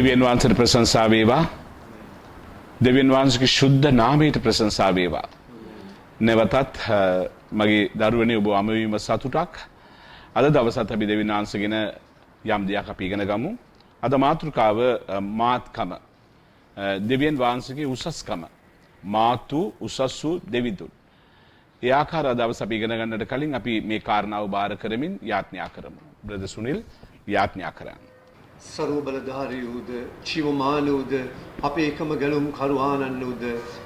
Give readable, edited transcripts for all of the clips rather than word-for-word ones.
දෙවියන් වහන්සේට ප්‍රශංසා වේවා. දෙවියන් වහන්සේගේ ශුද්ධ නාමයට ප්‍රශංසා වේවා. නැවතත් මගේ දරුවනේ ඔබ අමවීම සතුටක්. අද දවසත් අපි දෙවියන් වහන්සේගෙන යම් දෙයක් අපි ඉගෙන ගමු. අද මාතෘකාව මාත්කම. දෙවියන් වහන්සේගේ උසස්කම. මාතු උසස් වූ දෙවිඳුන්. ඒ ආකාර දවස් අපි ඉගෙන ගන්නට කලින් අපි මේ කාරණාව බාර කරමින් යාඥා කරමු. බ්‍රදර් සුනිල් යාඥා කරන්න. सर्व බලධාරියෝද ජීවමානෝද අපේ එකම ගැලුම් කරුවානන්නෝද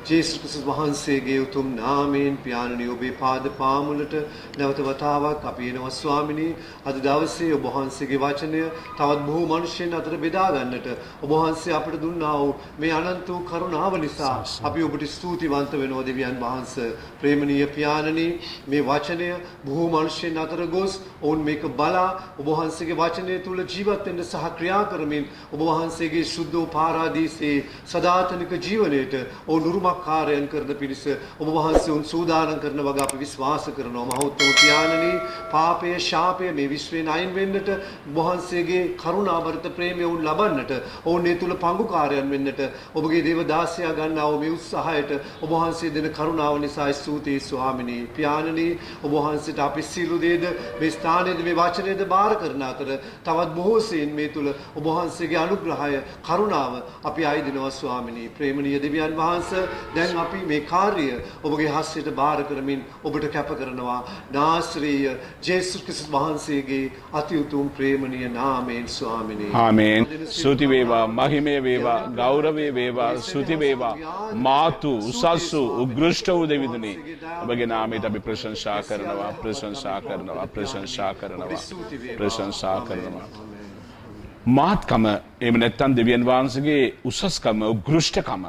ජේසුස් ක්‍රිස්තුස් වහන්සේගේ උතුම් නාමයෙන් පියාණනි ඔබේ පාද පාමුලට නැවත වතාවක් අපි එනවා ස්වාමිනී. අද දවසේ ඔබ වහන්සේගේ වචනය තවත් බොහෝ මිනිසෙන් අතර බෙදා ගන්නට ඔබ වහන්සේ අපට දුන්නා වූ මේ අනන්ත වූ කරුණාව නිසා අපි ඔබට ස්තුතිවන්ත වෙනවා දෙවියන් වහන්සේ. ප්‍රේමණීය පියාණනි, මේ වචනය බොහෝ මිනිසෙන් අතර ගොස් ඔවුන් මේක බලා ඔබ වහන්සේගේ වචනය තුල ජීවත් වෙන්න සහ ක්‍රියා කරමින් ඔබ වහන්සේගේ සුද්ධ පාරාදීසයේ සදාතනික ජීවනයේට ඔවුන් උරුමකාරයන් කරන පිණිස ඔබ වහන්සේ උන් සූදානම් කරන වගේ අපි විශ්වාස කරනවා. මහෞත්ම පියාණනි, පාපය ශාපය මේ විශ්වෙන් අයින් වෙන්නට ඔබ වහන්සේගේ කරුණාවර්ත ප්‍රේමය උන් ලබන්නට ඔවුන් ඒ තුල පංගුකාරයන් වෙන්නට ඔබගේ දේව දාසයා ගන්නා වූ මේ උත්සාහයට ඔබ වහන්සේ දෙන කරුණාව නිසා ස්තුතියි ස්වාමිනී. පියාණනි, ඔබ වහන්සේට අපි සියලු දේද මේ ස්ථානයේදී මේ වචනයේද බාර කරන අතර තවත් බොහෝ සෙයින් මේ තුල ඔබ වහන්සේගේ අනුග්‍රහය කරුණාව අපි ආයදිනවා ස්වාමිනී. ප්‍රේමණීය දෙවියන් වහන්සේ, දැන් අපි මේ කාර්යය ඔබගේ හස්තයට බාර කරමින් ඔබට කැප කරනවා. නාසරීය ජේසුස් ක්‍රිස්තුස් වහන්සේගේ අති උතුම් ප්‍රේමණීය නාමයෙන් ස්වාමිනී. ආමේන්. ස්තුති වේවා, මහිමය වේවා, ගෞරවය වේවා, ස්තුති වේවා. මාතු උසස් වූ උග්‍රෂ්ඨ වූ දෙවිඳුනි, ඔබගේ නාමයට අපි ප්‍රශංසා කරනවා, ප්‍රශංසා කරනවා, ප්‍රශංසා කරනවා, ප්‍රශංසා කරනවා. මාත්කම එහෙම නැත්නම් දෙවියන් වහන්සේගේ උසස්කම, උග්‍රෂ්ඨකම.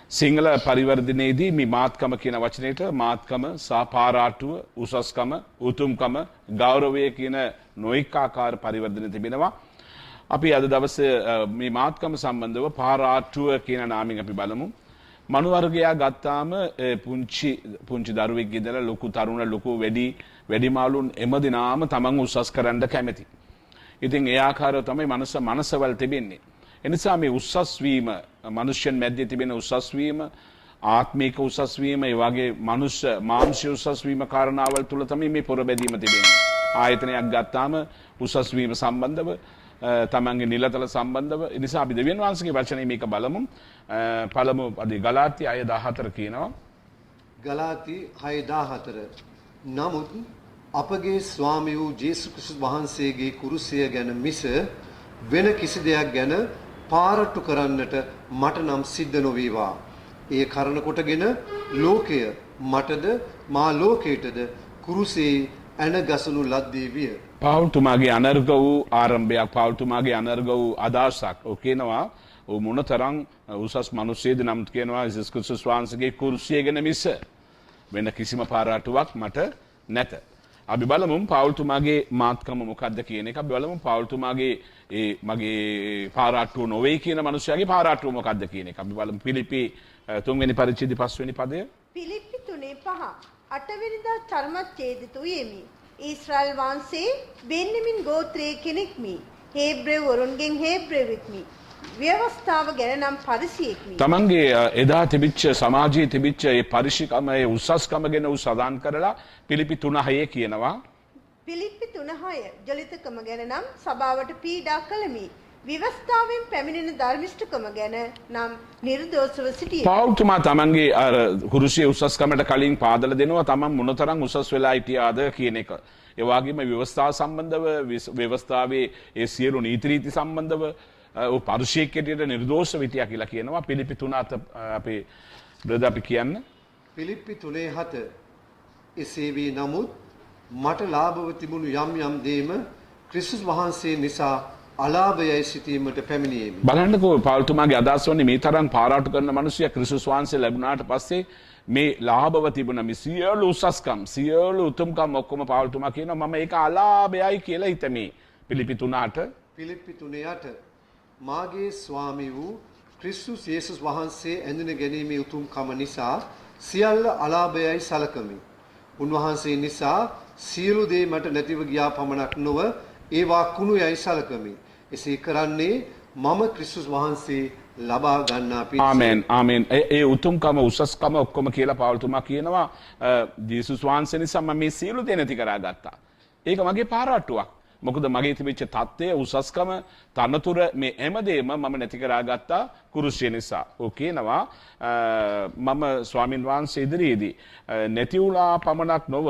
සිංහල පරිවර්තනයේදී මේ මාත්කම කියන වචනයට මාත්කම, සාපාරාටුව, උසස්කම, උතුම්කම, ගෞරවය කියන නොඑක ආකාර පරිවර්තන තිබෙනවා. අපි අද දවසේ මේ මාත්කම සම්බන්ධව පාරාටුව කියන නාමයෙන් අපි බලමු. මනු වර්ගයා ගත්තාම පුංචි දරුවෙක් ඉඳලා ලොකු තරුණ ලොකු වැඩිමාළුන් එමදිනාම තමන් උසස් කරන්න කැමති. ඉතින් ඒ ආකාරව තමයි මනසවල තිබෙන්නේ. එනිසා මේ උසස් වීම, මිනිස්යන් මැද්දේ තිබෙන උසස් වීම, ආත්මික උසස් වීම, ඒ වගේ මාංශ උසස් වීම කාරණාවල් තුල තමයි මේ පොරබැදීම තිබෙන්නේ. ආයතනයක් ගත්තාම උසස් වීම සම්බන්ධව, තමන්ගේ නිලතල සම්බන්ධව. ඒ නිසා අපි දෙවියන් වහන්සේගේ වචනේ මේක බලමු. පළමු අදී ගලාති 6:14 කියනවා. ගලාති 6:14 නමුත් අපගේ ස්වාමී වූ ජේසුස් ක්‍රිස්තුස් වහන්සේගේ කුරුසය ගැන මිස වෙන කිසි දෙයක් ගැන පාරට්ටු කරන්නට මට නම් සිද්ධ නොවේවා. ඒ කරන කොටගෙන ලෝකය මටද මා ලෝකයටද කුරුසේ ඇන ගසනු ලද්දේ විය. පාවුල්තුමාගේ අනර්ග වූ ආරම්භයක්, පාවුල්තුමාගේ අනර්ග වූ අදහසක්. ඔව් කියනවා ඔව් මොනතරම් උසස් මිනිස්සෙද නම් කියනවා ජේසුස් ක්‍රිස්තුස් වහන්සේගේ කුරුසිය ගැන මිස වෙන කිසිම පාරාටුවක් මට නැත. අපි බලමු පාවුල්තුමාගේ මාත්කම මොකක්ද කියන එක. අපි බලමු පාවුල්තුමාගේ මගේ පාරාට්ටුව නොවේ කියන මිනිසයාගේ පාරාට්ටුව මොකක්ද කියන එක. අපි බලමු පිලිපි 3 වෙනි පරිච්ඡේදය 5 වෙනි පදය. පිලිපි 3:5 8 වෙනිදා චර්මච්ඡේදිත වූයෙමි. ඊශ්‍රායල් වංශේ බෙන්යමින් ගෝත්‍රයේ කෙනෙක්මි. හේබ්‍රෙව් වරුන්ගෙන් හේබ්‍රෙවෙක්මි. ව්‍යවස්ථාව ගැන නම් පරිසියෙක්මි. තමන්ගේ එදා තිබිච්ච සමාජයේ තිබිච්ච ඒ පරිශිකම, ඒ උසස්කම ගැන සදාන් කරලා පිලිපි 3:6 කියනවා. පිලිපි 3:6 ජලිතකම ගැන නම් සභාවට පීඩා කළමි. විවස්ථාවෙන් පැමිණෙන ධර්මිෂ්ඨකම ගැන නම් නිර්දෝෂව සිටියේ. පාවුල්තුමා තමන්ගේ කුරුසියේ උසස්කමට කලින් පාදලා දෙනවා තමන් මොනතරම් උසස් වෙලා හිටියාද කියන එක. ඒ වගේම ව්‍යවස්ථාව සම්බන්ධව, ව්‍යවස්ථාවේ ඒ සියලු නීති රීති සම්බන්ධව පරිශීක්කයට නිර්දෝෂ විතියා කියලා කියනවා. පිලිපි 3:7 අපේ බ්‍රදර් අපි කියන්න. පිලිපි 3:7 එසේ වී නමුත් මට ලාභව තිබුණු යම් දේම ක්‍රිස්තුස් වහන්සේ නිසා අලාභයයි සිටීමට පැමිණියෙමි. බලන්නකෝ පාවුල්තුමාගේ අදහස් වන්නේ මේ තරම් පාරාටු කරන මිනිසයා ක්‍රිස්තුස් වහන්සේ ලැබුණාට පස්සේ මේ ලාභව තිබුණ මේ සියලු උසස්කම්, සියලු උතුම්කම් ඔක්කොම පාවුල්තුමා කියනවා මම ඒක අලාභයයි කියලා හිතමි. පිලිපි 3:8 පිලිපි 3:8 මාගේ ස්වාමී වූ ක්‍රිස්තුස් යේසුස් වහන්සේ ඇඳුන ගැනීමේ උතුම්කම නිසා සියල්ල අලාභයයි සලකමි. උන්වහන්සේ නිසා සියලු දේ මට නැතිව ගියා පමණක් නොව ඒවා කුණු යයි සලකමි. එසේ කරන්නේ මම ක්‍රිස්තුස් වහන්සේ ලබා ගන්නා පිණිස ආමෙන් ආමෙන් ඒ උතුම්කම උසස්කම ඔක්කොම කියලා පාවුල්තුමා කියනවා ජේසුස් වහන්සේ නිසා මම මේ සියලු දේ නැති කරගත්තා. ඒක මගේ පාරාට්ටුවක්. මොකද මගේ තිබිච්ච தත්ත්වය උසස්කම තනතුර මේ හැමදේම මම නැති කරගත්තා කුරුසිය නිසා. ඔව් කියනවා මම ස්වාමින් වහන්සේ ඉදිරියේදී නැති වුණා පමණක් නොව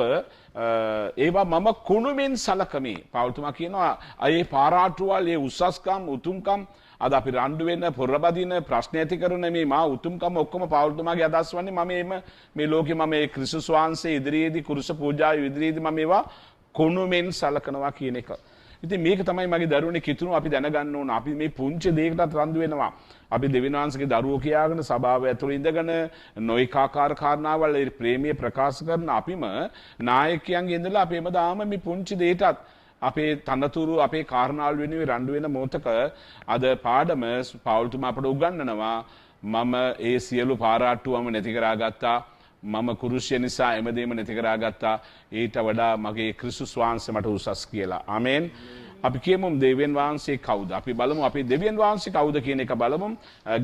ඒවා මම කුණුමින් සලකමි. පාවුල්තුමා කියනවා අයේ පාරාට්ටුවල් ඒ උසස්කම් උතුම්කම් අද අපි රණ්ඩු වෙන පොරබදින ප්‍රශ්න ඇති කරන මේ මා උතුම්කම ඔක්කොම පාවුල්තුමාගේ අදහස් වන්නේ මම මේ ලෝකේ මම ඒ ක්‍රිස්තුස් වහන්සේ ඉදිරියේදී කුරුස පූජාව ඉදිරියේදී මම ඒවා කොනුමෙන් සලකනවා කියන එක. ඉතින් මේක තමයි මගේ දරුවනේ කිතුණු අපි දැනගන්න ඕන. අපි මේ පුංචි දෙයකටත් රණ්ඩු වෙනවා. අපි දෙවියන් වහන්සේගේ දරුවෝ කියාගෙන සභාව ඇතුළේ ඉඳගෙන නොයිකාකාර කාරණාවල් ඒ ප්‍රේමීය ප්‍රකාශ කරන අපිම නායකයන්ගේ ඉඳලා අපි එමදාම මේ පුංචි දෙයටත් අපේ තනතුරු අපේ කාරණාවල් වෙනුවෙන් රණ්ඩු වෙන මොහොතක අද පාඩම පෞල්තුමා අපට උගන්වනවා මම ඒ සියලු පාරාට්ටුවම නැති කරගත්තා. මම කුරුසිය නිසා එමෙදේම නැති කරගත්තා. ඊට වඩා මගේ ක්‍රිස්තුස් වහන්සේ මට උසස් කියලා. ආමෙන්. අපි කියමු දෙවියන් වහන්සේ කවුද? අපි බලමු අපි දෙවියන් වහන්සේ කවුද කියන එක බලමු.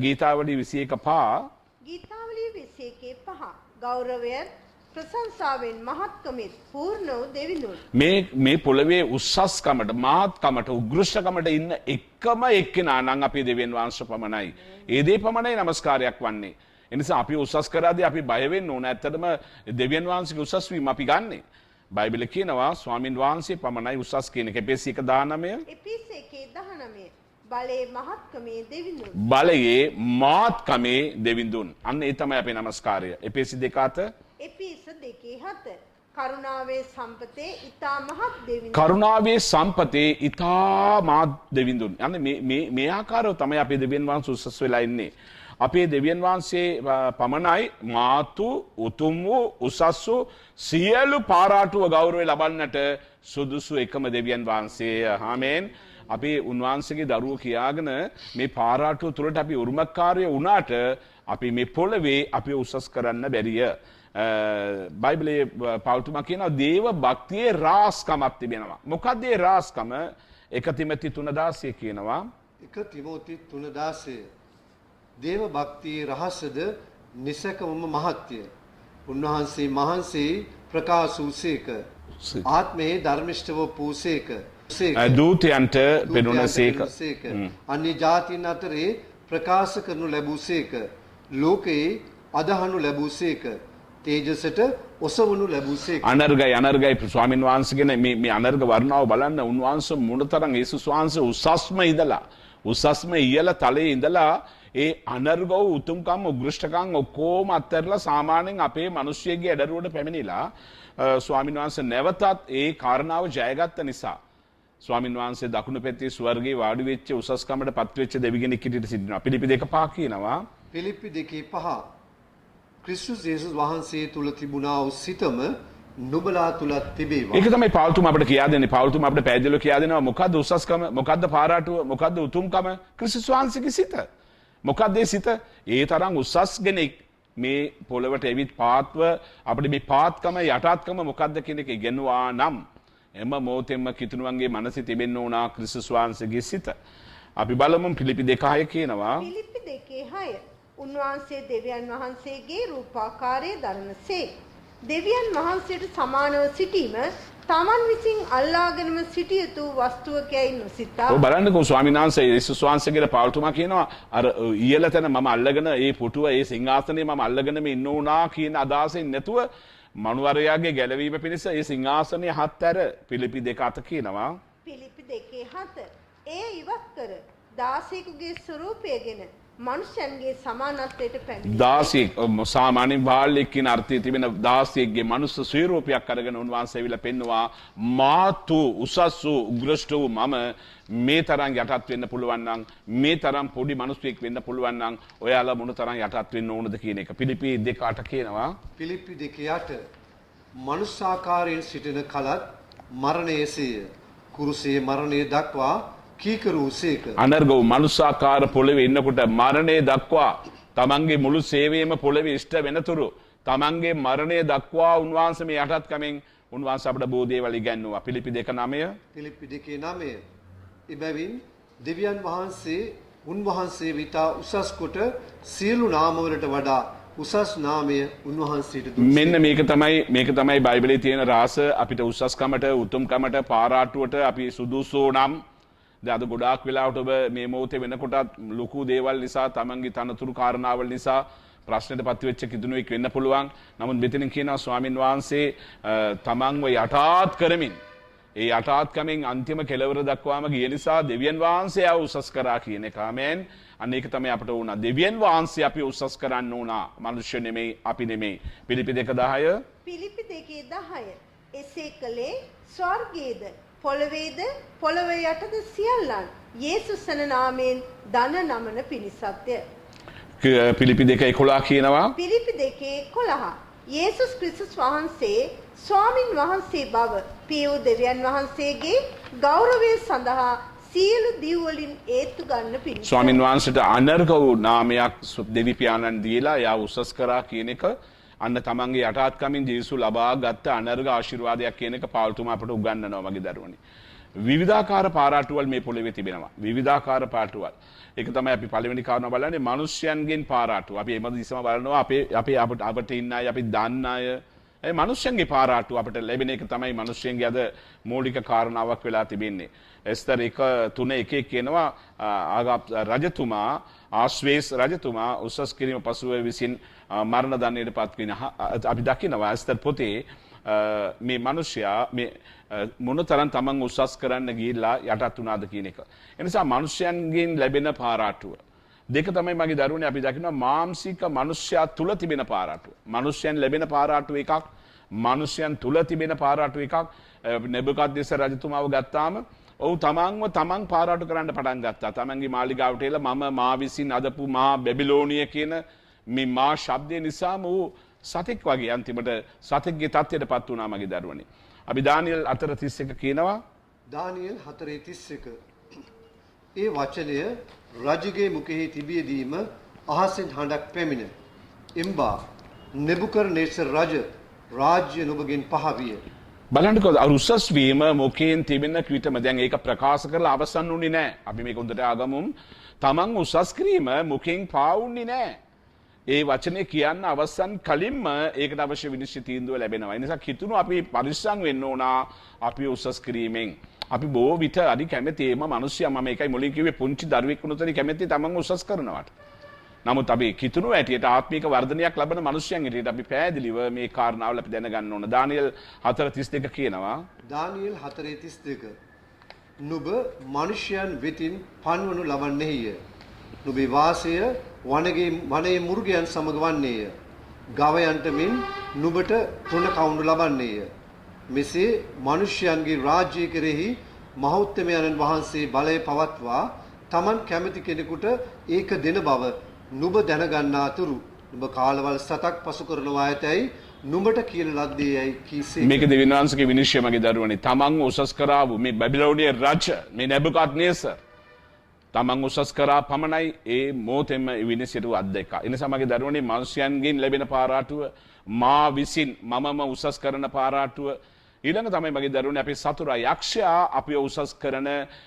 ගීතාවලි 21:5 ගීතාවලිය 21:5 ගෞරවයෙන් ප්‍රශංසාවෙන් මහත්කමෙත් පූර්ණ වූ දෙවිඳුන් මේ පොළවේ උස්සස්කමට මහත්කමට උග්‍රෂ්ඨකමට ඉන්න එකම එක්කෙනා නම් අපේ දෙවියන් වහන්සේ පමණයි. ඒ දේ පමණයි නමස්කාරයක් වන්නේ. එනිසා අපි උසස් කරාදී අපි බය වෙන්න ඕන. ඇත්තටම දෙවියන් වහන්සේගේ උසස් වීම අපි ගන්නෙ. බයිබලයේ කියනවා ස්වාමින් වහන්සේ පමණයි උසස් කියන එක. එපෙස් 1:19 එපිස් 1:19 බලයේ මහත්කමේ දෙවිඳුන් බලයේ මහත්කමේ දෙවිඳුන්. අන්න ඒ තමයි අපේ නමස්කාරය. එපෙස් 2:7 එපිස 2:7 කරුණාවේ සම්පතේ ඊතා මහත් දෙවිඳුන් කරුණාවේ සම්පතේ ඊතා මහත් දෙවිඳුන්. අන්න මේ ආකාරව තමයි අපේ දෙවියන් වහන්සේ උසස් වෙලා ඉන්නේ. අපේ දෙවියන් වහන්සේ පමණයි මාතු උතුම් වූ උසස් වූ සියලු පාරාටුව ගෞරවය ලබන්නට සුදුසු එකම දෙවියන් වහන්සේ. ආමෙන්. අපි උන්වහන්සේගේ දරුවෝ කියාගෙන මේ පාරාටුව තුළට අපි උරුමකාරයෝ වුණාට අපි මේ පොළවේ අපි උසස් කරන්න බැරිය. බයිබලයේ පෞල්තුමා කියනවා දේව භක්තියේ රාස්කමක් තිබෙනවා. මොකක්ද ඒ රාස්කම? 1 තිමෝති 3:16 කියනවා. 1 තිමෝති 3:16 දේව භක්තියේ රහසද නිසකවම මහත්ය. උන්වහන්සේ මහන්සේ ප්‍රකාශ වූසේක. ආත්මයේ ධර්මිෂ්ඨව පූසේක. දූතයන්ට පෙනුනසේක. අන්‍ය ජාතීන් අතරේ ප්‍රකාශ කරනු ලැබූසේක. ලෝකයේ අදහනු ලැබූසේක. තේජසට ඔසවනු ලැබූසේක. අනර්ගයි ස්වාමින් වහන්සේගෙන මේ අනර්ග වර්ණාව බලන්න උන්වහන්සේ මොනතරම් යේසුස් වහන්සේ උසස්ම ඉහළ තලයේ ඉඳලා ඒ අනර්ගව උතුම්කම් උග්‍රෂ්ඨකම් ඔක්කොම අත්හැරලා සාමාන්‍යයෙන් අපේ මිනිස්සුගේ ඇඩරුවට පැමිණිලා ස්වාමින් වහන්සේ නැවතත් ඒ කාරණාව ජයගත්ත නිසා ස්වාමින් වහන්සේ දකුණු පැත්තේ ස්වර්ගයේ වාඩි වෙච්ච උසස්කමට පත් වෙච්ච දෙවිගෙනෙක් හිටියට සිටිනවා. පිලිපි 2:5 කියනවා. පිලිපි 2:5 ක්‍රිස්තුස් යේසුස් වහන්සේ තුල තිබුණා වූ සිතම නුඹලා තුලත් තිබේවා. ඒක තමයි පෞල්තුමා අපිට කියා දෙන්නේ. පෞල්තුමා අපිට පැහැදිලිව කියා දෙනවා මොකද්ද උසස්කම, මොකද්ද පාරාටුව, මොකද්ද උතුම්කම? ක්‍රිස්තුස් වහන්සේගේ සිත. මොකක්ද ඒ සිත? ඒ තරම් උසස් කෙනෙක් මේ පොළවට එවිත් පාත්ව අපිට මේ පාත්කම යටාත්කම මොකක්ද කියන එක ඉගෙනුවා නම් එම මොහොතෙම කිතුණුවන්ගේ මනසේ තිබෙන්න ඕන ක්‍රිස්තුස් වහන්සේගේ සිත. අපි බලමු පිලිපි 2:6 කියනවා. පිලිපි 2:6 උන්වහන්සේ දෙවියන් වහන්සේගේ රූපාකාරයේ දරනසේ දෙවියන් වහන්සේට සමානව සිටීම තමන් විසින් අල්ලාගෙනම සිටිය යුතු වස්තුවකයි නොසිතා. ඔව් බලන්නකෝ ස්වාමීන් වහන්සේ යේසුස් වහන්සේගේ පෞල්තුමා කියනවා අර ඊයල තැන මම අල්ලගෙන ඒ පුටුව ඒ සිංහාසනේ මම අල්ලගෙනම ඉන්න උනා කියන අදහසෙන් නැතුව මනුවරයාගේ ගැලවීම පිණිස ඒ සිංහාසනයේ හත්තර පිලිපි 2:7 කියනවා. පිලිපි 2:7 එය ඉවත් කර දාසයෙකුගේ ස්වරූපයගෙන මනුෂ්‍යයන්ගේ සමානත්වයට පැමිණි. දාසියෙක් සාමාන්‍යයෙන් බාලයෙක් කියන අර්ථය තිබෙන දාසියෙක්ගේ මනුස්ස ස්වරූපයක් අරගෙන උන්වහන්සේ ඇවිල්ලා පෙන්නවා මාතු උසස් වූ උග්‍රෂ්ඨ වූ මම මේ තරම් යටත් වෙන්න පුළුවන් නම් මේ තරම් පොඩි මිනිසෙක් වෙන්න පුළුවන් නම් ඔයාලා මොන තරම් යටත් වෙන්න ඕනද කියන එක. පිලිපි 2:8 කියනවා. පිලිපි 2:8 මනුෂ්‍යාකාරයෙන් සිටින කලත් මරණයේසේය. කුරුසේ මරණය දක්වා කීකරුසේක. අනර්ගව මනුෂ්‍යාකාර පොළවේ ඉන්නකොට මරණය දක්වා තමන්ගේ මුළු සේවයම පොළවේ ඉෂ්ට වෙනතුරු තමන්ගේ මරණය දක්වා උන්වහන්සේ මේ යටත්කමෙන් උන්වහන්සේ අපට බොහෝ දේවල් ඉගැන්වුවා. පිලිපි 2:9 පිලිපි 2:9 එබැවින් දෙවියන් වහන්සේ උන්වහන්සේ විතා උසස් කොට සියලු නාමවලට වඩා උසස් නාමය උන්වහන්සේට දුන්නා. මෙන්න මේක තමයි බයිබලයේ තියෙන රාස අපිට උසස්කමට උතුම්කමට පාරාටුවට අපි සුදුසු නම් දැන් අද ගොඩාක් වෙලාවට ඔබ මේ මොහොතේ වෙනකොටත් ලොකු දේවල් නිසා තමන්ගේ තනතුරු කාරණාවල් නිසා ප්‍රශ්නෙට පත්වෙච්ච කිදුණුවෙක් වෙන්න පුළුවන්. නමුත් මෙතනින් කියනවා ස්වාමින් වහන්සේ තමන්ව යටාත් කරමින් ඒ යටාත්කමින් අන්තිම කෙලවර දක්වාම ගිය නිසා දෙවියන් වහන්සේ ආව උසස් කරා කියන එක. ආමෙන්. අන්න ඒක තමයි අපට වුණා. දෙවියන් වහන්සේ අපි උසස් කරන්න උනා. මිනිස්සු නෙමෙයි, අපි නෙමෙයි. පිලිපි 2:10. පිලිපි 2:10. එසේ කලේ ස්වර්ගයේද පොළවේද පොළවේ යටද සියල්ලන් යේසුස් යන නාමයෙන් දන නමන පිණිසත්ය. පිලිපි 2:11 කියනවා. පිලිපි 2:11. යේසුස් ක්‍රිස්තුස් වහන්සේ ස්වාමින් වහන්සේ බව පියෝ දෙවියන් වහන්සේගේ ගෞරවය සඳහා සියලු දිව් වලින් ඒත්තු ගන්න පිණිස ස්වාමින් වහන්සේට අනර්ග වූ නාමයක් දෙවි පියාණන් දීලා යා උසස් කරා කියන එක අන්න තමන්ගේ යටාත්කමින් ජේසු ලබා ගත්ත අනර්ග ආශිර්වාදයක් කියන එක පාවුල්තුමා අපට උගන්වනවා මගේ දරුවනි. විවිධාකාර පාරාටුවල් මේ පොළවේ තිබෙනවා. විවිධාකාර පාරාටුවල්. ඒක තමයි අපි පළවෙනි කාරණා බලන්නේ මනුෂ්‍යයන්ගෙන් පාරාටුව. අපි එමද දිසම බලනවා අපට ඉන්න අය අපි දන්න අය ඒ මනුෂ්‍යයන්ගේ පාරාටුව අපට ලැබෙන එක තමයි මනුෂ්‍යයන්ගේ අද මූලික කාරණාවක් වෙලා තිබෙන්නේ. එස්තර 1:3 කියනවා රජතුමා ආශ්වේස් රජතුමා උසස් කිරීම පසුව විසින් මරණ දණ්ඩයට පත් වෙන අපි දකිනවා එස්තර පොතේ මේ මිනිසයා මේ මොනතරම් තමන් උසස් කරන්න ගිහිල්ලා යටත් වුණාද කියන එක. ඒ නිසා මිනිසයන්ගෙන් ලැබෙන පාරාටුව දෙක තමයි මගේ දරුවනේ අපි දකිනවා මාංශික මිනිසයා තුල තිබෙන පාරාටුව. මිනිසයන් ලැබෙන පාරාටුව එකක්, මිනිසයන් තුල තිබෙන පාරාටුව එකක්. නෙබුකද්නෙසර් රජතුමාව ගත්තාම ඔව් තමන් පාරාටු කරන්න පටන් ගත්තා. තමන්ගේ මාලිගාවට එලා මම මා විසින් අදපු මහා බැබිලෝනිය කියන මේ මා ශබ්දය නිසාම ඌ සතෙක් වගේ අන්තිමට සතෙක්ගේ තත්ත්වයටපත් වුණා මගේ දරුවනේ. අපි දානියෙල් 4:31 කියනවා. දානියෙල් 4:31 ඒ වචනය රජුගේ මුඛෙහි තිබියදීම අහසෙන් හඬක් පැමිණ එම්බා නෙබුකද්නෙසර් රජ රාජ්‍ය නුඹගෙන් පහ විය. බලන්නකෝ අර උසස් වීම මොකෙන් තිබෙන විටම දැන් ඒක ප්‍රකාශ කරලා අවසන් වුණේ නැහැ. අපි මේක හොඳට ආගමුම් තමන් උසස් කිරීම මොකෙන් පාවුන්නේ නැහැ. ඒ වචනේ කියන්න අවසන් කලින්ම ඒකට අවශ්‍ය විනිශ්චය තීන්දුව ලැබෙනවා. ඒ නිසා කිතුණු අපි පරිස්සම් වෙන්න ඕන අපි උසස් කිරීමෙන්. අපි බොහෝ විට අදි කැමැතිම මිනිස්සයා මම ඒකයි මුලින් කිව්වේ පුංචි දරුවෙක් වුණොත් කැමැති තමන් උසස් කරනවාට. නමුත් අපි කිතුණු ඇටියට ආත්මික වර්ධනයක් ලබන මිනිස්යන් ඇටියට අපි පැහැදිලිව මේ කාරණාවල අපි දැනගන්න ඕන. දානියෙල් 4:32 කියනවා. දානියෙල් 4:32 නුඹ මිනිසයන් වෙතින් පන්වනු ලබන්නේය. නුඹේ වාසය වනයේ මුර්ගයන් සමග වන්නේය. ගවයන්ට මෙන් නුඹට තෘණ කවුණු ලබන්නේය. මෙසේ මිනිසයන්ගේ රාජ්‍ය කෙරෙහි මහෞත්මයන්න් වහන්සේ බලය පවත්වා තමන් කැමති කෙනෙකුට ඒක දෙන බව නුඹ දැනගන්නා තුරු නුඹ කාලවල් සතක් පසු කරනවා ඇතැයි නුඹට කියන ලද්දේයයි කීසේ. මේක දෙවියන් වහන්සේගේ විනිශ්චය මගේ දරුවනේ. තමන් උසස් කරාවු මේ බැබිලෝනිය රජ මේ නෙබුකද්නෙසර් තමන් උසස් කරා පමණයි ඒ මොහොතේම විනිශ්චයට අත්දැක්කා. ඒ නිසා මගේ දරුවනේ මිනිස්යන්ගෙන් ලැබෙන පාරාටුව මා විසින් මමම උසස් කරන පාරාටුව ඊළඟ තමයි මගේ දරුවනේ අපේ සතුරා යක්ෂයා අපිව උසස් කරන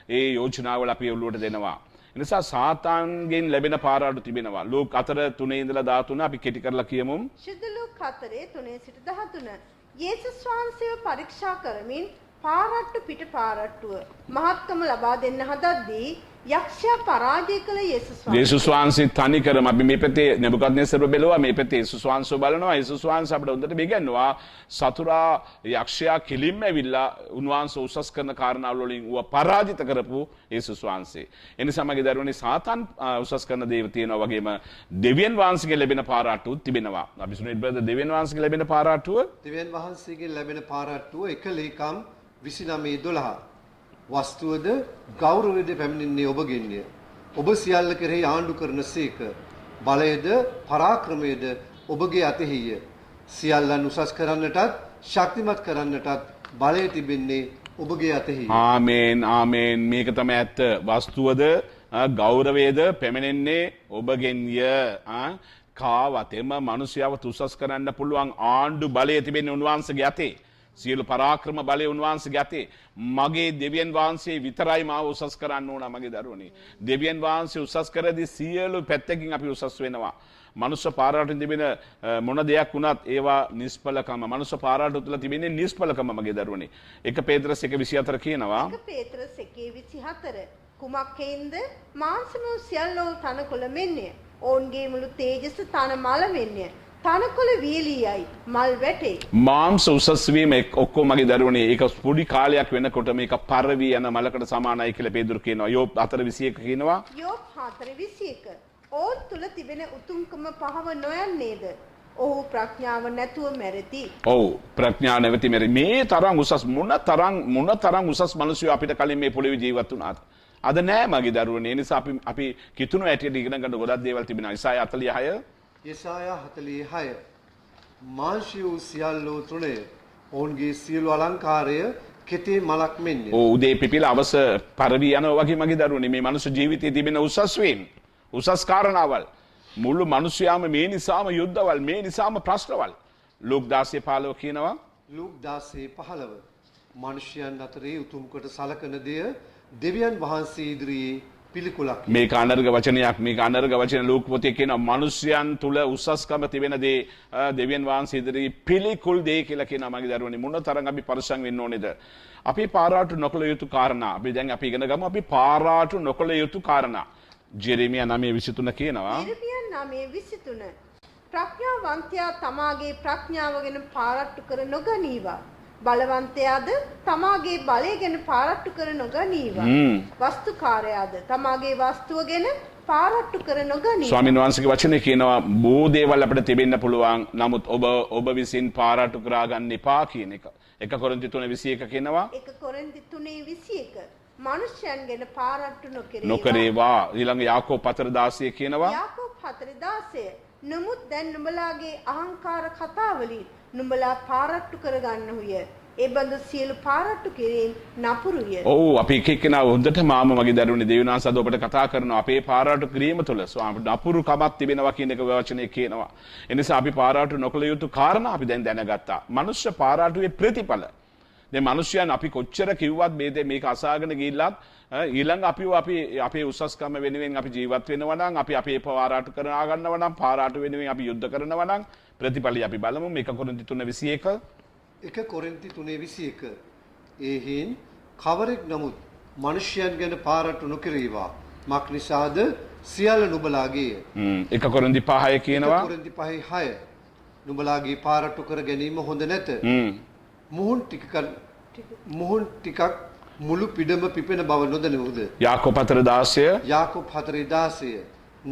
ඒ යෝජනාවල අපි ඔළුවට දෙනවා. ඒ නිසා සාතාන්ගෙන් ලැබෙන පාරාටු තිබෙනවා. ලෝක 4:3 ඉඳලා 13 අපි කෙටි කරලා කියමු. ශුද්ධ ලෝක 4:3 සිට 13 යේසුස් වහන්සේව පරීක්ෂා කරමින් පාරට්ටු පිට පාරට්ටුව මහත්කම ලබා දෙන්න හදද්දී යක්ෂයා පරාජය කළ යේසුස් වහන්සේ තනිකරම අපි මේ පැත්තේ නෙබුකද්නෙසර්ව බැලුවා මේ පැත්තේ යේසුස් වහන්සේ බලනවා. යේසුස් වහන්සේ අපිට හොඳට බෙගන්නවා සතුරා යක්ෂයා කිලින්ම ඇවිල්ලා උන්වහන්සේ උසස් කරන කාරණාවල වලින් ඌව පරාජිත කරපු යේසුස් වහන්සේ. ඒ නිසා මගේ දරුවනේ සාතන් උසස් කරන දේව තියෙනවා වගේම දෙවියන් වහන්සේගේ ලැබෙන පාරාටුත් තිබෙනවා. අපි සුනිල් බ්‍රදර් දෙවියන් වහන්සේගේ ලැබෙන පාරාටුව දෙවියන් වහන්සේගේ ලැබෙන පාරාටුව 1 ලේකම් 29:12 වස්තුවද ගෞරවයද පැමිණෙන්නේ ඔබගෙන්ය. ඔබ සියල්ල කෙරෙහි ආණ්ඩු කරන සේක. බලයද පරාක්‍රමයද ඔබගේ අතෙහිය. සියල්ලන් උසස් කරන්නටත් ශක්තිමත් කරන්නටත් බලය තිබෙන්නේ ඔබගේ අතෙහිය. ආමේන් ආමේන්. මේක තමයි ඇත්ත. වස්තුවද ගෞරවයද පැමිණෙන්නේ ඔබගෙන්ය. කාවත් එම මිනිස්යාව උසස් කරන්න පුළුවන් ආණ්ඩු බලය තිබෙන්නේ උන්වහන්සේගේ අතේ. සියලු පරාක්‍රම බලය උන්වහන්සේගේ අතේ. මගේ දෙවියන් වහන්සේ විතරයි මාව උසස් කරන්න ඕන මගේ දරුවනේ. දෙවියන් වහන්සේ උසස් කරදී සියලු පැත්තකින් අපි උසස් වෙනවා. මනුෂ්‍ය පාරාට තිබෙන මොන දෙයක් වුණත් ඒවා නිෂ්ඵලකම. මනුෂ්‍ය පාරාට තුල තිබෙන්නේ නිෂ්ඵලකම මගේ දරුවනේ. 1 පේත්‍රස් 1:24 කියනවා. 1 පේත්‍රස් 1:24 කුමක් හේන්ද මාංශම සියල්ලෝ තනකොළ මෙන්නේ. ඔවුන්ගේ මුළු තේජස තන මල මෙන්නේ. තනකොළ වියලියයි මල් වැටේ. මාංශ උසස් වීම ඔක්කොම මගේ දරුවනේ ඒක පොඩි කාලයක් වෙනකොට මේක පරවි යන මලකට සමානයි කියලා පේදුරු කියනවා. යෝබ් 4:21 කියනවා. යෝබ් 4:21 ඔවුන් තුල තිබෙන උතුම්කම පහව නොයන්නේද? ඔහු ප්‍රඥාව නැතුව මැරෙති. ඔව් ප්‍රඥාව නැවති මැරෙති. මේ තරම් උසස් මොන තරම් උසස් මිනිස්සු අපිට කලින් මේ පොළවේ ජීවත් වුණාද? අද නෑ මගේ දරුවනේ. ඒ නිසා අපි කිතුණු ඇටියට ඉගෙන ගන්න ගොඩක් දේවල් තිබෙනවා. ඉසායා 46 යසායා 46 මාංශියෝ සියල්ලෝ තුනේ ඔවුන්ගේ සියලු අලංකාරය කෙතේ මලක් මෙන්නේ. ඔව් උදේ පිපිලා අවස පරවි යනවා වගේ මගේ දරුවනේ මේ මනුස්ස ජීවිතයේ තිබෙන උසස් වීම. උසස් කාරණාවල් මුළු මිනිස්යාම මේ නිසාම යුද්ධවල් මේ නිසාම ප්‍රශ්නවල්. ලූක් 16:15 කියනවා. ලූක් 16:15 මිනිසයන් අතරේ උතුම් කොට සලකන දෙය දෙවියන් වහන්සේ ඉදිරියේ පිළිකුලක්. මේක අනර්ග වචනයක්. මේක අනර්ග වචන ලූක් පොතේ කියනවා මිනිස්යන් තුල උසස්කම තිබෙන දේ දෙවියන් වහන්සේ ඉදිරියේ පිළිකුල් දෙය කියලා කියනවා මගේ දරුවනේ. මොන තරම් අපි පරිස්සම් වෙන්න ඕනේද? අපි පාරාට නොකළ යුතු කාරණා. අපි දැන් අපි ඉගෙන ගමු අපි පාරාට නොකළ යුතු කාරණා. ජෙරෙමියා 9:23 කියනවා. ජෙරෙමියා 9:23 ප්‍රඥාවන්තයා තමාගේ ප්‍රඥාව ගැන පාරට්ටු කර නොගනීවා. බලවන්තයාද තමාගේ බලය ගැන පාරට්ටු කර නොගනීවා. වස්තුකාරයාද තමාගේ වස්තුව ගැන පාරට්ටු කර නොගනීවා. ස්වාමීන් වහන්සේගේ වචනේ කියනවා බොහෝ දේවල් අපිට තිබෙන්න පුළුවන්. නමුත් ඔබ විසින් පාරට්ටු කරා ගන්න එපා කියන එක. 1 කොරින්ති 3:21 කියනවා. 1 කොරින්ති 3:21 මනුෂ්‍යයන් ගැන පාරට්ටු නොකරේවා. ඊළඟ යාකෝබ් 4:16 කියනවා. යාකෝබ් 4:16 නමුත් දැන් නුඹලාගේ අහංකාර කතාවලින් නුඹලා පාරට්ටු කරගන්නහුය. ඒ බඳු සියලු පාරට්ටු කිරීම නපුරුය. ඔව් අපි එක්කෙනා හොඳට මාම මගේ දරුවනේ දෙවියන්වහන්සේ අද ඔබට කතා කරනවා අපේ පාරාට කිරීම තුළ නපුරු කමක් තිබෙනවා කියන එක වචනේ කියනවා. ඒ නිසා අපි පාරාට නොකළ යුතු කාරණා අපි දැන් දැනගත්තා. මනුෂ්‍ය පාරාටුවේ ප්‍රතිඵල. දැන් මිනිස්යන් අපි කොච්චර කිව්වත් මේක අසාගෙන ගිහිල්ලත් ඊළඟ අපේ උසස්කම වෙනුවෙන් අපි ජීවත් වෙනවා නම් අපි අපේ පාරාට කරනා ගන්නවා නම් පාරාට වෙනුවෙන් අපි යුද්ධ කරනවා නම් ප්‍රතිඵලය අපි බලමු. 1 කොරින්ති 3:21 1 කොරින්ති 3:21 එහින් කවරෙක් නමුත් මිනිසයන් ගැන පාරට්ටු නොකිරීවා මක් නිසාද සියල්ල නුඹලාගේය. 1 කොරින්ති 5 කියනවා. 1 කොරින්ති 5:6 නුඹලාගේ පාරට්ටු කර ගැනීම හොඳ නැත. මුහුන් ටිකක් මුළු පිටම පිපෙන බව නොදැනුවද? යාකෝබ් 4:16 යාකෝබ් 4:16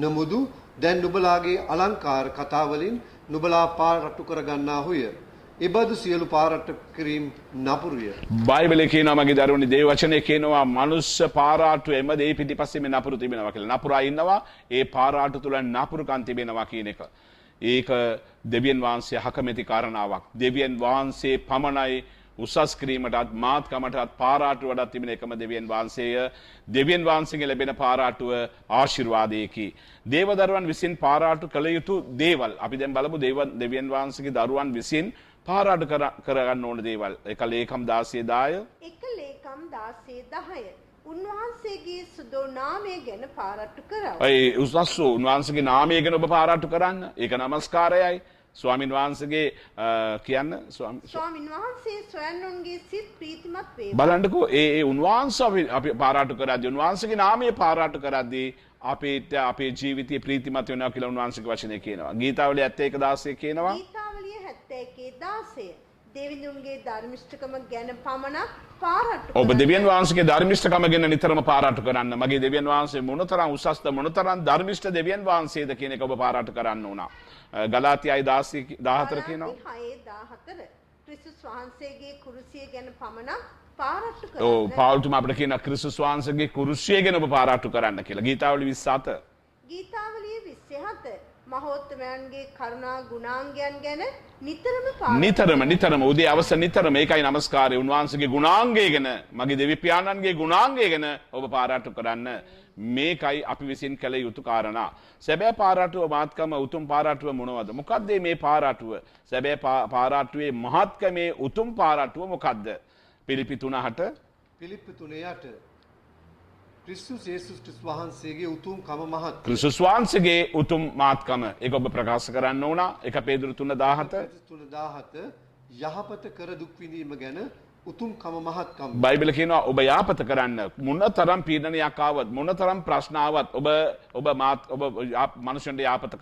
නමුදු දැන් නුඹලාගේ අලංකාර කතාවලින් නුඹලා පාරට්ටු කර ගන්නාහුය. එබඳු සියලු පාරට්ටු කිරීම නපුරුය. බයිබලයේ කියනවා මගේ දරුවනේ දේව වචනේ කියනවා මනුෂ්‍ය පාරාට්ටු එම දෙයි පිටිපස්සේ මේ නපුරු තිබෙනවා කියලා. නපුරා ඉන්නවා ඒ පාරාට්ටු තුල නපුරුකම් තිබෙනවා කියන එක. ඒක දෙවියන් වහන්සේ හකමැති කාරණාවක්. දෙවියන් වහන්සේ පමණයි උසස් කිරීමටත් මාත්කමටත් පාරාට්ටු වඩා තිබෙන එකම දෙවියන් වහන්සේය. දෙවියන් වහන්සේගෙන් ලැබෙන පාරාට්ටුව ආශිර්වාදයකි. දේවදරුවන් විසින් පාරාට්ටු කළ යුතු දේවල් අපි දැන් බලමු. දෙවියන් වහන්සේගේ දරුවන් විසින් පාරාට්ටු කරගන්න ඕන දේවල්. 1 ලේකම් 16:10 1 ලේකම් 16:10 උන්වහන්සේගේ සුදෝ නාමය ගැන පාරට්ටු කරව. ඒ උසස් උන්වහන්සේගේ නාමය ගැන ඔබ පාරාට්ටු කරන්න. ඒක නමස්කාරයයි. ස්වාමින් වහන්සේගේ කියන්න ස්වාමින් වහන්සේ සොයන්නුන්ගේ සිත් ප්‍රීතිමත් වේ. බලන්නකෝ ඒ උන්වහන්සේ අපි පාරාට්ටු කරද්දී උන්වහන්සේගේ නාමය පාරාට්ටු කරද්දී අපේ ජීවිතේ ප්‍රීතිමත් වෙනවා කියලා උන්වහන්සේගේ වචනේ කියනවා. ගීතාවලිය 71:16 කියනවා. ගීතාවලිය 71:16 දෙවිඳුන්ගේ ධර්මිෂ්ඨකම ගැන පමණක් පාරට්ටු ඔබ දෙවියන් වහන්සේගේ ධර්මිෂ්ඨකම ගැන නිතරම පාරාට්ටු කරන්න. මගේ දෙවියන් වහන්සේ මොනතරම් උසස්ද මොනතරම් ධර්මිෂ්ඨ දෙවියන් වහන්සේද කියන එක ඔබ පාරාට්ටු කරන්න උනා. ගලාතියයි 14 කියනවා. 6:14 ක්‍රිස්තුස් වහන්සේගේ කුරුසිය ගැන පමණක් පාරට්ටු කරන්න. ඔව් පාවුල්තුමා අපිට කියන ක්‍රිස්තුස් වහන්සේගේ කුරුසිය ගැන ඔබ පාරාට්ටු කරන්න කියලා. ගීතාවලිය 27 ගීතාවලිය 27 මහෝත්තමයන්ගේ කරුණා ගුණාංගයන් ගැන නිතරම නිතරම උදේ අවස නිතරම ඒකයි නමස්කාරය උන්වහන්සේගේ ගුණාංගය ගැන මගේ දෙවි පියාණන්ගේ ගුණාංගය ගැන ඔබ පාරාටු කරන්න මේකයි අපි විසින් කළ යුතු කාරණා. සැබෑ පාරාටුව මාත්කම උතුම් පාරාටුව මොනවද? මොකද්ද මේ පාරාටුව? සැබෑ පාරාටුවේ මහත්කමේ උතුම් පාරාටුව මොකද්ද? පිලිපි 3:8 පිලිප්පි 3:8 ක්‍රිස්තුස් යේසුස් වහන්සේගේ උතුම් කම මහත් ක්‍රිස්තුස් වහන්සේගේ උතුම් මාත්කම ඒක ඔබ ප්‍රකාශ කරන්න ඕන. 1 පේදුරු 3:17 3:17 යහපත කර දුක් විඳීම ගැන උතුම් කම මහත්කම බයිබල කියනවා ඔබ යාපත කරන්න මොනතරම් පීඩනයක් ආවත් මොනතරම් ප්‍රශ්න ආවත් ඔබ මනුෂ්‍යන්ට යාපත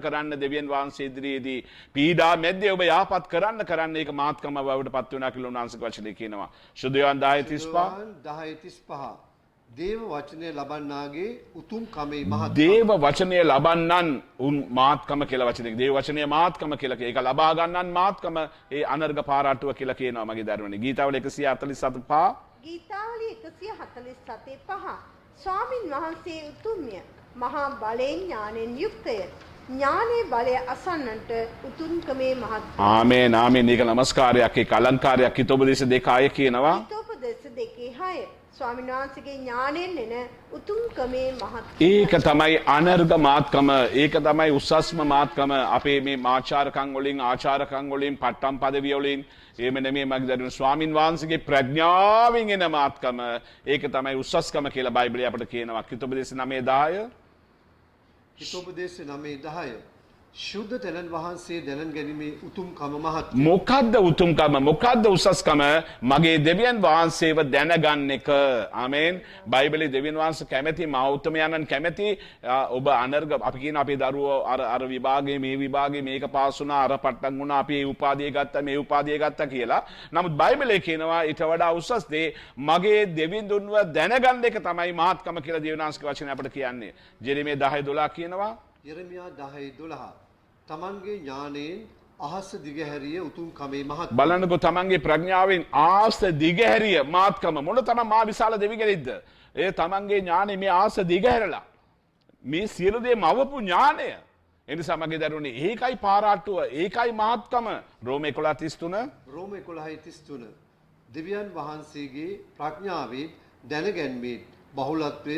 කරන්න දෙවියන් වහන්සේ ඉදිරියේදී පීඩා මැද්දේ ඔබ යාපත් කරන්න ඒක මාත්කම බවට පත් වෙනවා කියලා උන්වහන්සේගේ වචනේ කියනවා. ශුද්ධ යෝහන් 10:35 දේව වචනය ලබන්නාගේ උතුම් කමේ මහත්කම දේව වචනය ලබන්නන් උන් මාත්කම කියලා වචනේ දේව වචනය මාත්කම කියලා ඒක ලබා ගන්නන් මාත්කම ඒ අනර්ග පාරාටුව කියලා කියනවා මගේ දරුවනේ. ගීතාවල 147:5 ගීතාවලිය 147:5 ස්වාමින් වහන්සේ උතුම්ය මහා බලයෙන් ඥානෙන් යුක්තය ඥානේ බලය අසන්නන්ට උතුම්කමේ මහත්කම. ආමේන් ආමේන්. ඒක නමස්කාරයක් ඒක අලංකාරයක්. හිතෝපදේශ 2:6 කියනවා. හිතෝපදේශ 2:6 ස්වාමීන් වහන්සේගේ ඥාණයෙන් එන උතුම්කමේ මහත්කම. ඒක තමයි අනර්ග මාත්කම. ඒක තමයි උසස්ම මාත්කම. අපේ මේ ආචාරකම් වලින් පට්ටම් පදවිය වලින් එහෙම නෙමෙයි මගේ දරුවෝ ස්වාමින් වහන්සේගේ ප්‍රඥාවෙන් එන මාත්කම. ඒක තමයි උසස්කම කියලා බයිබලයේ අපිට කියනවා. හිතෝපදේශ 9:10 හිතෝපදේශ 9:10 ශුද්ධ තෙලන් වහන්සේ දැනන් ගැනීමේ උතුම්කම මහත්කම. මොකද්ද උතුම්කම? මොකද්ද උසස්කම? මගේ දෙවියන් වහන්සේව දැනගන්න එක. ආමේන්. බයිබලයේ දෙවියන් වහන්සේ කැමැති මෞතමයන්න් කැමැති ඔබ අනර්ග අපි කියන අපේ දරුවෝ අර විභාගේ මේ විභාගේ මේක පාස් වුණා අර පට්ටම් වුණා අපි ඒ උපාධිය ගත්තා මේ උපාධිය ගත්තා කියලා. නමුත් බයිබලයේ කියනවා ඊට වඩා උසස් දේ මගේ දෙවිඳුන්ව දැනගන්න එක තමයි මහත්කම කියලා දෙවියන් වහන්සේගේ වචනේ අපිට කියන්නේ. ජෙරෙමියා 10:12 කියනවා. යෙරමියා 10:12 තමන්ගේ ඥානයෙන් අහස දිගහැරිය උතුම් කමේ මහත්කම. බලන්නකෝ තමන්ගේ ප්‍රඥාවෙන් ආස දිගහැරිය මාත්කම මොනතරම් මා විශාල දෙවි කෙනෙක්ද? ඒ තමන්ගේ ඥානෙ මේ ආස දිගහැරලා මේ සියලු දේ මවපු ඥානය. එනිසා මගේ දරුවනේ ඒකයි පාරාට්ටුව ඒකයි මහත්කම. රෝම 11:33 දෙවියන් වහන්සේගේ ප්‍රඥාවෙන් දැනගැන්මේ බහුලත්වය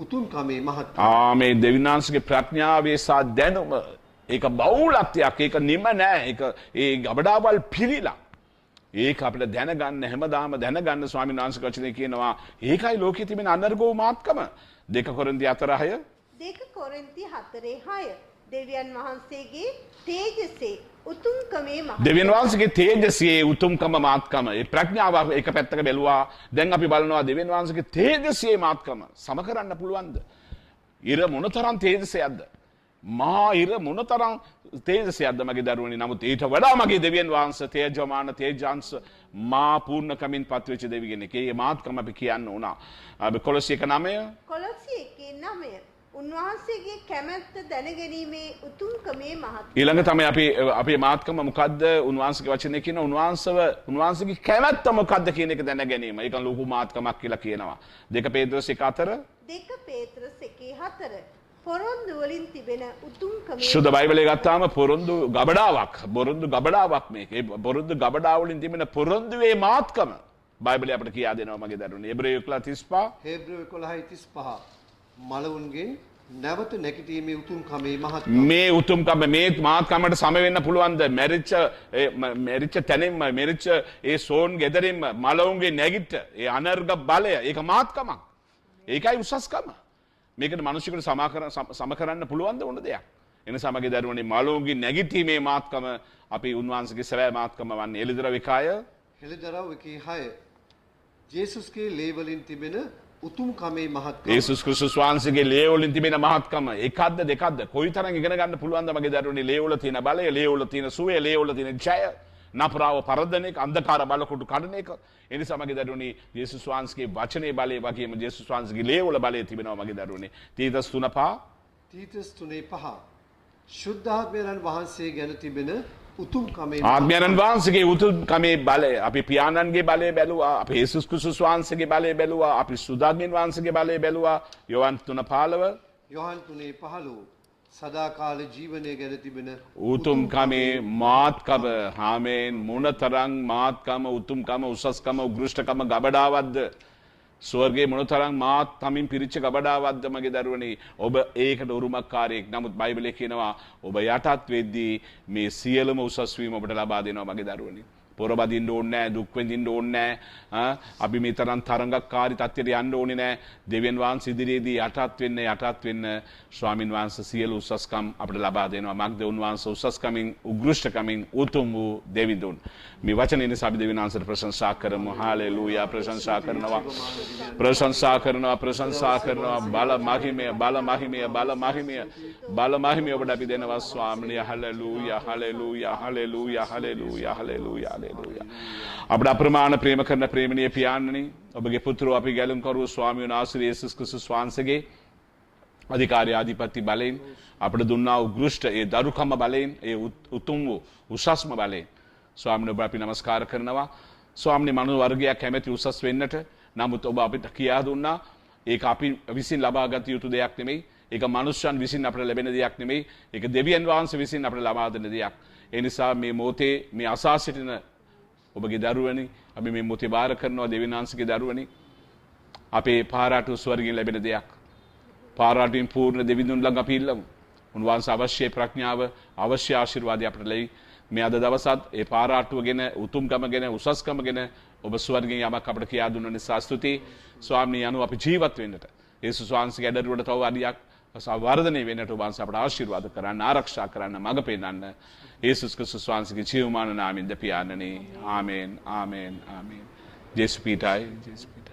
උතුම් කමේ මහත්කම. ආමේන්. දෙවියන් වහන්සේගේ ප්‍රඥාවේ සහ දැනුම ඒක බහුලත්වයක් ඒක නිම නෑ ඒක ඒ ගබඩාවල් පිරීලා ඒක අපිට දැනගන්න හැමදාම දැනගන්න ස්වාමීන් වහන්සේ වචනේ කියනවා ඒකයි ලෝකෙ තිබෙන අනර්ගෝ මාත්කම. 2 කොරින්ති 4:6 2 කොරින්ති 4:6 දෙවියන් වහන්සේගේ තේජසේ උතුම්කමේ මහත්කම. දෙවියන් වහන්සේගේ තේජසේ උතුම්කම මාත්කම. ඒ ප්‍රඥාව එක පැත්තක බැලුවා. දැන් අපි බලනවා දෙවියන් වහන්සේගේ තේජසේ මාත්කම සම කරන්න පුළුවන්ද? ඉර මොනතරම් තේජසයක්ද? මහා ඉර මොනතරම් තේජසයක්ද මගේ දරුවනි. නමුත් ඊට වඩා මගේ දෙවියන් වහන්සේ තේජමාන තේජාංශ මා පූර්ණකමින් පත්වෙච්ච දෙවි කෙනෙක්. ඒ මාත්කම අපි කියන්න උනා. අපි කොලොසි 1:9 උන්වහන්සේගේ කැමැත්ත දැනගැනීමේ උතුම්කමේ මහත්කම. ඊළඟ තමයි අපේ මාත්කම මොකද්ද? උන්වහන්සේගේ වචනේ කියන උන්වහන්සේගේ කැමැත්ත මොකද්ද කියන එක දැන ගැනීම. ඒක ලොකු මාත්කමක් කියලා කියනවා. 2 පේත්‍රස් 1:4 2 පේත්‍රස් 1:4 පොරොන්දු වලින් තිබෙන උතුම්කමේ සුද්ධ බයිබලයේ ගත්තාම පොරොන්දු ගබඩාවක් මේක. ඒ පොරොන්දු ගබඩාව වලින් තිබෙන පොරොන්දුවේ මාත්කම බයිබලයේ අපිට කියා දෙනවා මගේ දරුවනේ. හේබ්‍රේය 11:35 මලවුන්ගෙන් නැවත නැගිටීමේ උතුම්කමේ මහත්කම. මේ උතුම්කම මේ මාත්කමට සම වෙන්න පුළුවන්ද? මෙරිච්ච තැනින්ම මෙරිච්ච ඒ සෝන් ගෙදරින්ම මලවුන්ගේ නැගිට ඒ අනර්ග බලය ඒක මාත්කමක්. ඒකයි උසස්කම. මේකට මිනිස්සුන්ට සම කරන්න පුළුවන්ද වුණ දෙයක්. එනිසා මගේ දරුවනේ මලවුන්ගේ නැගිටීමේ මාත්කම අපි උන්වහන්සේගේ සැබෑ මාත්කම වන්නේ. එළිදරව් 1:6 ජේසුස්ගේ ලේ වලින් තිබෙන උතුම්කමේ මහත්කම. යේසුස් ක්‍රිස්තුස් වහන්සේගේ ලේ වලින් තිබෙන මහත්කම එකක්ද දෙකක්ද? කොයිතරම් ඉගෙන ගන්න පුළුවන්ද මගේ දරුවනේ? ලේ වල තියෙන බලය, ලේ වල තියෙන සුවය, ලේ වල තියෙන ජය, නපුරාව පරදන එක, අන්ධකාර බලකොටු කඩන එක. ඒ නිසා මගේ දරුවනේ යේසුස් වහන්සේගේ වචනේ බලය වගේම යේසුස් වහන්සේගේ ලේ වල බලය තිබෙනවා මගේ දරුවනේ. තීතස් 3:5 ශුද්ධාත්මයන් වහන්සේ ගැන තිබෙන උතුම්කමේ ආත්මයන් වහන්සේගේ උතුම්කමේ බලය අපි පියාණන්ගේ බලය බැලුවා. අපි යේසුස් ක්‍රිස්තුස් වහන්සේගේ බලය බැලුවා. අපි සුදාග්මින් වහන්සේගේ බලය බැලුවා. යෝහන් 3:15 යොහන් 3:15 සදාකාල ජීවනය ගැන තිබෙන උතුම්කමේ මාත්කම ආමේන් මොනතරම් මාත්කම උතුම්කම උසස්කම උග්‍රෂ්ඨකම ගබඩාවක්ද ස්වර්ගයේ මොනතරම් මාත්කමින් පිරිච්ච ගබඩාවක්ද මගේ දරුවනේ ඔබ ඒකට උරුමකාරයෙක් නමුත් බයිබලයේ කියනවා ඔබ යටත් වෙද්දී මේ සියලුම උසස් වීම ඔබට ලබා දෙනවා මගේ දරුවනේ පොරබදින්න ඕනේ නැහැ දුක් වෙදින්න ඕනේ නැහැ අපි මේ තරම් තරංගකාරී තත්ත්වයට යන්න ඕනේ නැහැ දෙවියන් වහන්සේ ඉදිරියේදී යටත් වෙන්න ස්වාමින් වහන්සේ සියලු උසස්කම් අපිට ලබා දෙනවා මග්ද උන්වහන්සේ උසස්කමින් උග්‍රෂ්ඨකමින් උතුම් වූ දෙවිඳුන් මේ වචනේ නිසා අපි දෙවියන් වහන්සේට ප්‍රශංසා කරමු හාලෙලූයා ප්‍රශංසා කරනවා බල මහිමය ඔබට අපි දෙනවා ස්වාමීනි හාලෙලූයා අපට අප්‍රමාණ ප්‍රේම කරන ප්‍රේමණීය පියාණනි ඔබගේ පුත්‍රෝ අපි ගැලුම් කරු ස්වාමීන් වහන්සේ යේසුස් ක්‍රිස්තුස් වහන්සේගේ අධිකාරී ආධිපත්‍ය බලයෙන් අපට දුන්නා වූ උග්‍රෂ්ඨ ඒ දරුකම බලයෙන් ඒ උතුම් වූ උසස්ම බලයෙන් ස්වාමීන් ඔබ අපි නමස්කාර කරනවා ස්වාමීනි මනෝ වර්ගයක් කැමැති උසස් වෙන්නට නමුත් ඔබ අපිට කියා දුන්නා ඒක අපි විසින් ලබාගත යුතු දෙයක් නෙමෙයි ඒක මනුෂ්‍යයන් විසින් අපට ලැබෙන දෙයක් නෙමෙයි ඒක දෙවියන් වහන්සේ විසින් අපට ලබා දෙන දෙයක් ඒ නිසා මේ මොහොතේ මේ අසා සිටින ඔබගේ දරුවනි අපි මේ මොහොතේ බාර කරනවා දෙවියන් වහන්සේගේ දරුවනි අපේ පාරාටු ස්වර්ගයෙන් ලැබෙන දෙයක් පාරාටුන් පූර්ණ දෙවිඳුන් ළඟ අපි ඉල්ලමු උන්වහන්සේ අවශ්‍ය ප්‍රඥාව අවශ්‍ය ආශිර්වාදය අපට ලැබී මේ අද දවසත් ඒ පාරාටුව ගැන උතුම්කම ගැන උසස්කම ගැන ඔබ ස්වර්ගයෙන් යමක් අපට කියා දුන්න නිසා ස්තුතියි ස්වාමීනි අනුව අපි ජීවත් වෙන්නට යේසුස් වහන්සේගේ අඩරුවට තව අඩියක් වර්ධනය වෙන්නට ඔබ අපට ආශිර්වාද කරන්න ආරක්ෂා කරන්න මඟ පෙන්නන්න යේසුස් ක්‍රිස්තුස් වහන්සේගේ ජීවමාන නාමයෙන් ද පියාණනි ආමේන් ආමේන් ආමේන් ජේසු පීඨයි